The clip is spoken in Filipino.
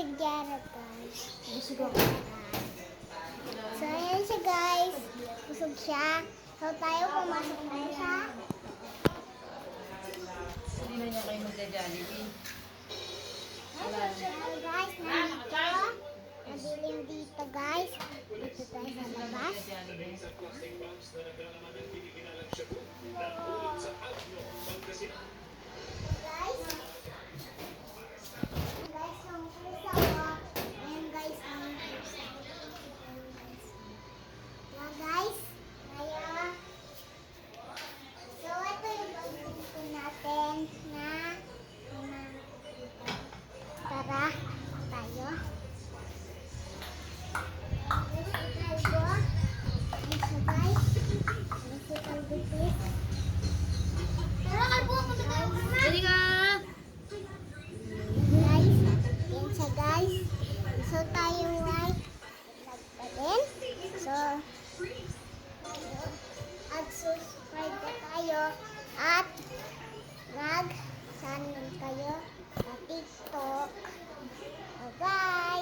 Gyara guys. Busog ako. So ayan siya guys. Busog siya. So tayo pumasok tayo sa Hindi na niya kayo magja-Jollibee. Hello guys, nandito. Madilim dito guys. Dito tayo sa labas. Guys. Guys, yung kusawa. Ayan guys, ang guys. Kaya. So ito yung pagpunto natin na tara tayo. Jadi ka! Guys, yan siya guys. So tayo like nagpadin. So at subscribe na tayo at nag-channel kayo sa TikTok. So guys.